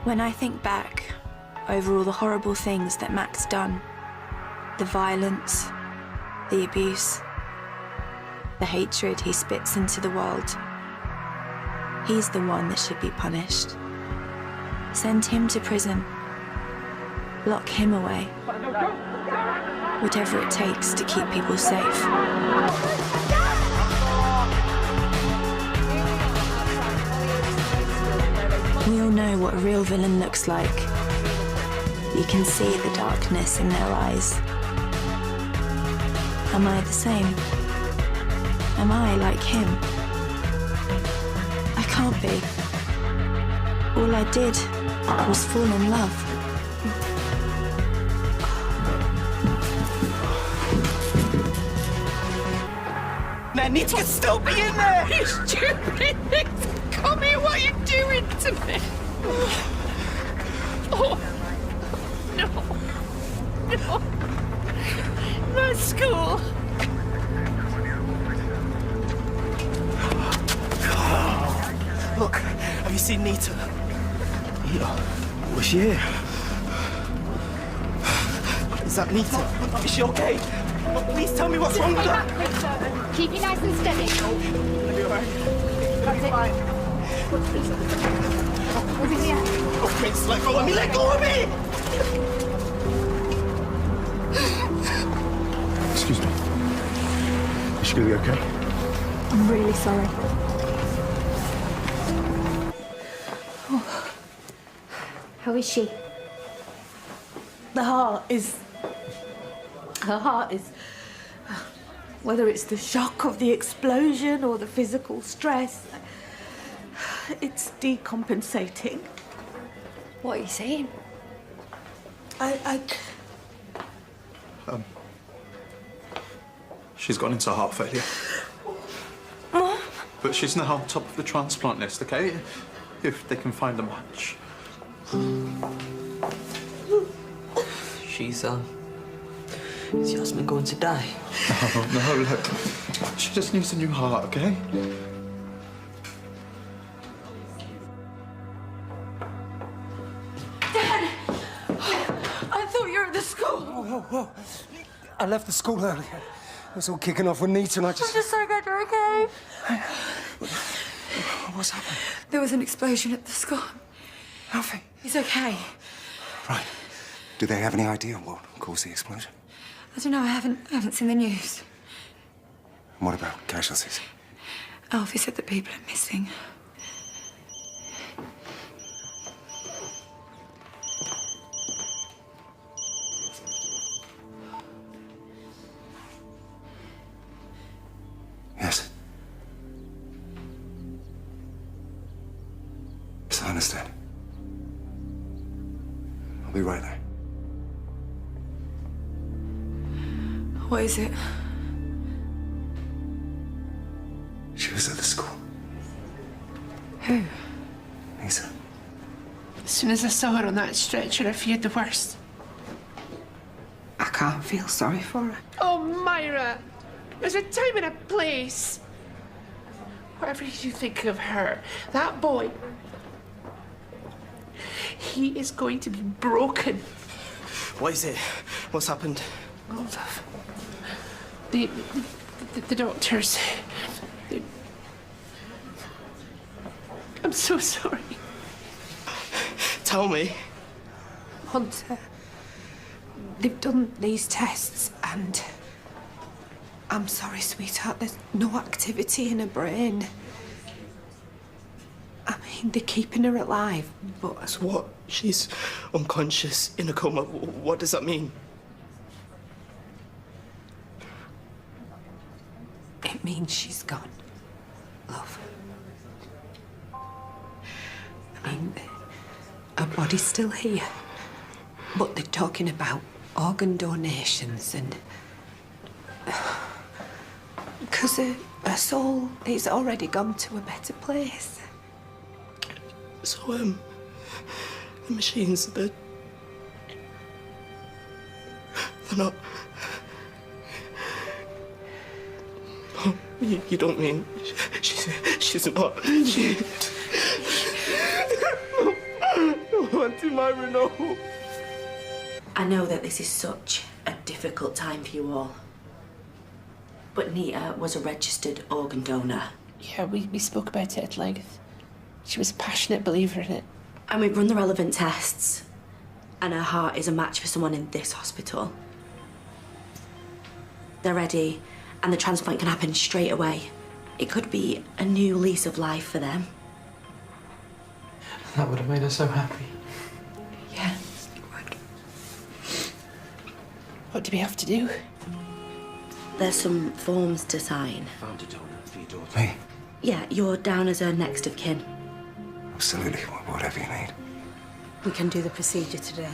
When I think back over all the horrible things that Mac's done, the violence, the abuse, the hatred he spits into the world, he's the one that should be punished. Send him to prison. Lock him away. Whatever it takes to keep people safe. We all know what a real villain looks like. You can see the darkness in their eyes. Am I the same? Am I like him? I can't be. All I did was fall in love. Nanny can still be in there! You stupid thing! Come here, what are you doing to me? Oh, no. No. My school. Look, have you seen Nita? Nita? Was she here? Is that Nita? Is she okay? Please tell me what's wrong with her. Keep it nice and steady. It'll be all right. That's it. Over here. Oh, Prince, let go of me! Let go of me! Excuse me. Is she gonna be okay? I'm really sorry. How is she? Her heart is... Whether it's the shock of the explosion or the physical stress, it's decompensating. What are you saying? She's gone into heart failure. Mom? But she's now on top of the transplant list, okay? If they can find a match. She's Yasmin going to die? No, look. She just needs a new heart, okay? Dad! I thought you were at the school. Whoa. I left the school earlier. It was all kicking off with Nita and I I'm just so glad you're okay. What's happened? There was an explosion at the school. Alfie? He's okay. Right. Do they have any idea what caused the explosion? I don't know, I haven't seen the news. And what about casualties? Alfie said that people are missing. Yes. Yes, I understand. I'll be right there. What is it? She was at the school. Who? Lisa. As soon as I saw her on that stretcher, I feared the worst. I can't feel sorry for her. Oh, Myra! There's a time and a place. Whatever you think of her, that boy, he is going to be broken. What is it? What's happened? The doctors. I'm so sorry. Tell me. Hunter, they've done these tests and... I'm sorry, sweetheart, there's no activity in her brain. I mean, they're keeping her alive, but... So what? She's unconscious, in a coma. What does that mean? It means she's gone, love. I mean, her body's still here, but they're talking about organ donations and... Because her soul is already gone to a better place. So, the machines, they're not... Oh, you don't mean... She's not... She... What Auntie Myra, no. I know that this is such a difficult time for you all. But Nita was a registered organ donor. Yeah, we spoke about it at length. She was a passionate believer in it. And we've run the relevant tests. And her heart is a match for someone in this hospital. They're ready, and the transplant can happen straight away. It could be a new lease of life for them. That would have made us so happy. Yeah, it would. What do we have to do? There's some forms to sign. Found a donor for your daughter. Me? Yeah, you're down as a next of kin. Absolutely. Whatever you need. We can do the procedure today.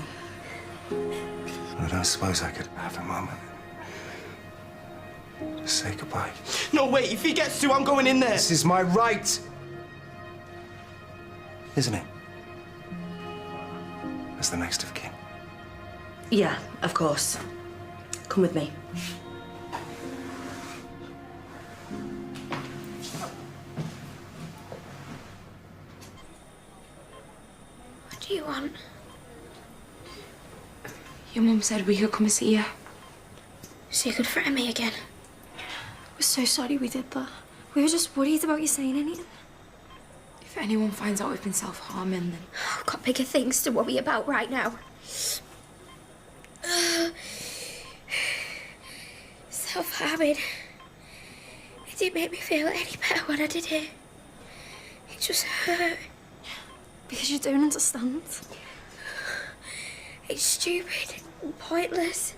I don't suppose I could have a moment. Just say goodbye. No, wait, if he gets to, I'm going in there. This is my right. Isn't it? As the next of kin. Yeah, of course. Come with me. What do you want? Your mum said we could come and see you. So you could threaten me again? We're so sorry we did that. We were just worried about you saying anything. If anyone finds out we've been self-harming, then... I've got bigger things to worry about right now. Self-harming. It didn't make me feel any better when I did it. It just hurt. Because you don't understand. It's stupid and pointless,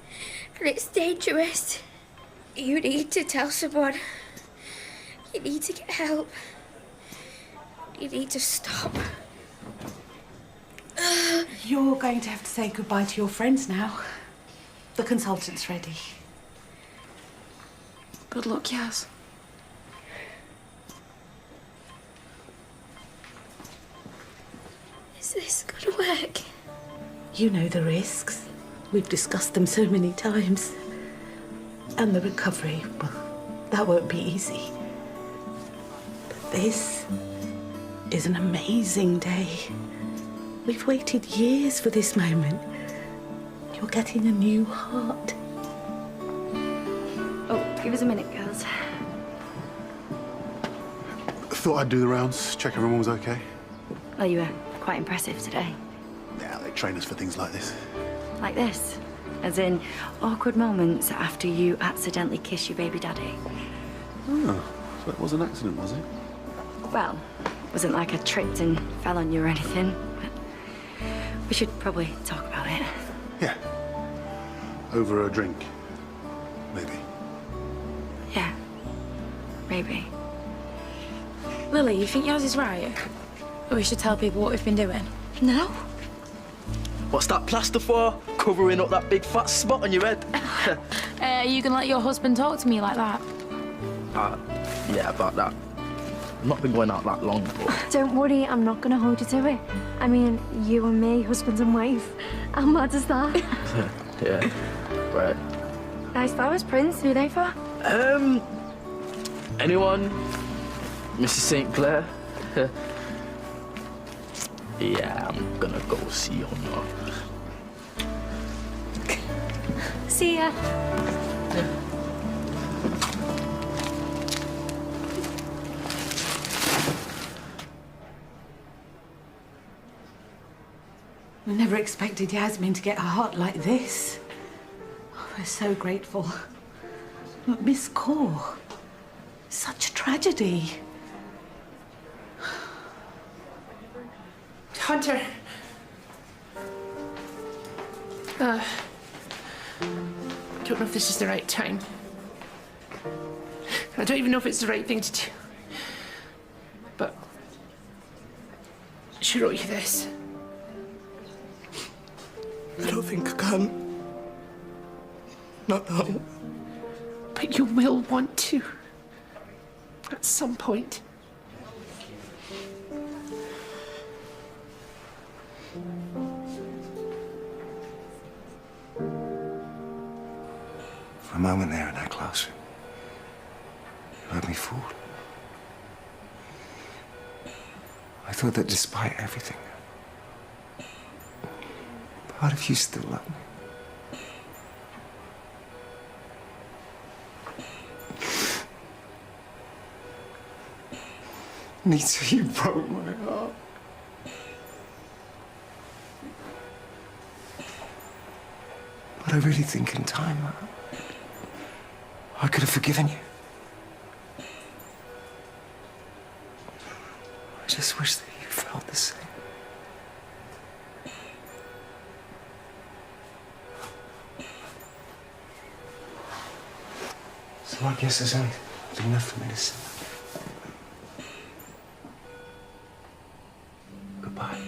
and it's dangerous. You need to tell someone. You need to get help. You need to stop. You're going to have to say goodbye to your friends now. The consultant's ready. Good luck, Yaz. Is this gonna work? You know the risks. We've discussed them so many times. And the recovery, well, that won't be easy. But this is an amazing day. We've waited years for this moment. You're getting a new heart. Oh, give us a minute, girls. Thought I'd do the rounds, check everyone was okay. Well, you were quite impressive today. Yeah, they train us for things like this. Like this. As in, awkward moments after you accidentally kiss your baby daddy. Oh, so it was an accident, was it? Well, it wasn't like I tripped and fell on you or anything, but we should probably talk about it. Yeah. Over a drink, maybe. Yeah, maybe. Lily, you think yours is right? Or we should tell people what we've been doing? No? What's that plaster for? Covering up that big fat spot on your head. Are you gonna let your husband talk to me like that? Yeah, about that. I've not been going out that long, but... Don't worry, I'm not gonna hold you to it. I mean, you and me, husband and wife. How mad is that? Yeah, right. Nice flowers, Prince. Who are they for? Anyone? Mrs. St. Clair? Yeah, I'm gonna go see her now. See ya. We never expected Yasmin to get a heart like this. Oh, we're so grateful. But Miss Kaur, such a tragedy. Hunter. I don't know if this is the right time. I don't even know if it's the right thing to do. But she wrote you this. I don't think I can. Not now. But you will want to. At some point. For a moment there in that classroom, you had me fooled. I thought that despite everything, What if you still love me? Nita, you broke my heart. But I really think in time, I could have forgiven you. I just wish that you felt the same. So I guess there's only enough for me to say. Goodbye.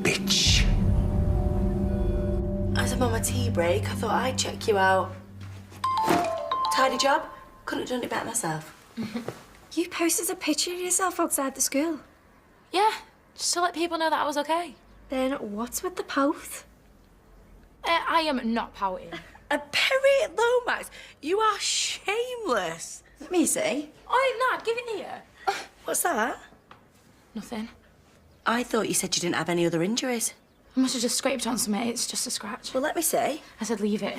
Bitch. As I'm on my tea break, I thought I'd check you out. Tidy job? Couldn't have done it better myself. You posted a picture of yourself outside the school. Yeah, just to let people know that I was okay. Then what's with the pout? I am not pouting. Perry Lomax, you are shameless. Let me see. Oh, Nad, give it here. What's that? Nothing. I thought you said you didn't have any other injuries. I must have just scraped on something. It's just a scratch. Well, let me see. I said leave it.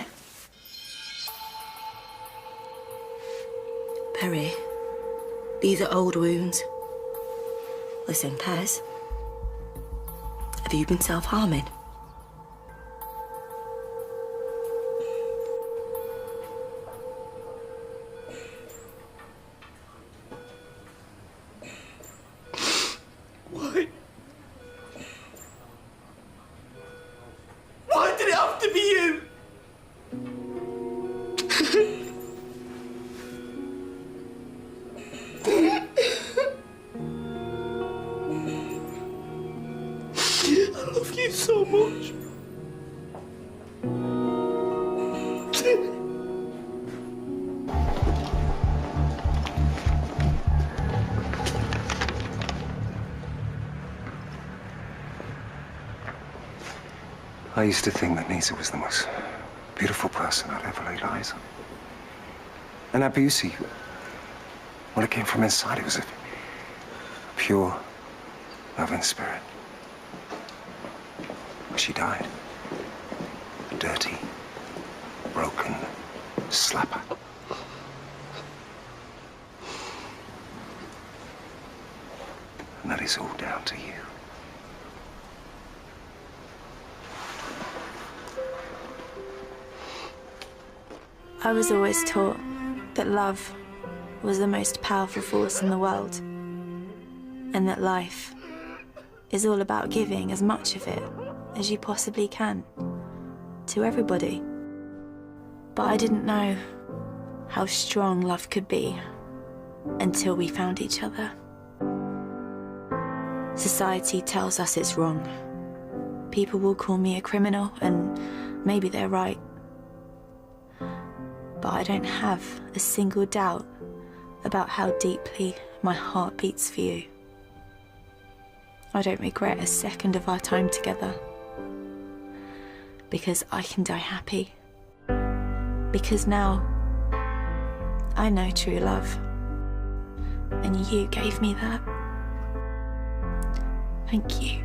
Perry, these are old wounds. Listen, Pez, have you been self-harming? Why? Why did it have to be you? I love you so much. I used to think that Nita was the most beautiful person I'd ever laid eyes on. And that beauty, well, it came from inside. It was a pure, loving spirit. She died. A dirty, broken slapper. And that is all down to you. I was always taught that love was the most powerful force in the world, and that life is all about giving as much of it as you possibly can to everybody. But I didn't know how strong love could be until we found each other. Society tells us it's wrong. People will call me a criminal, and maybe they're right. But I don't have a single doubt about how deeply my heart beats for you. I don't regret a second of our time together. Because I can die happy. Because now I know true love. And you gave me that. Thank you.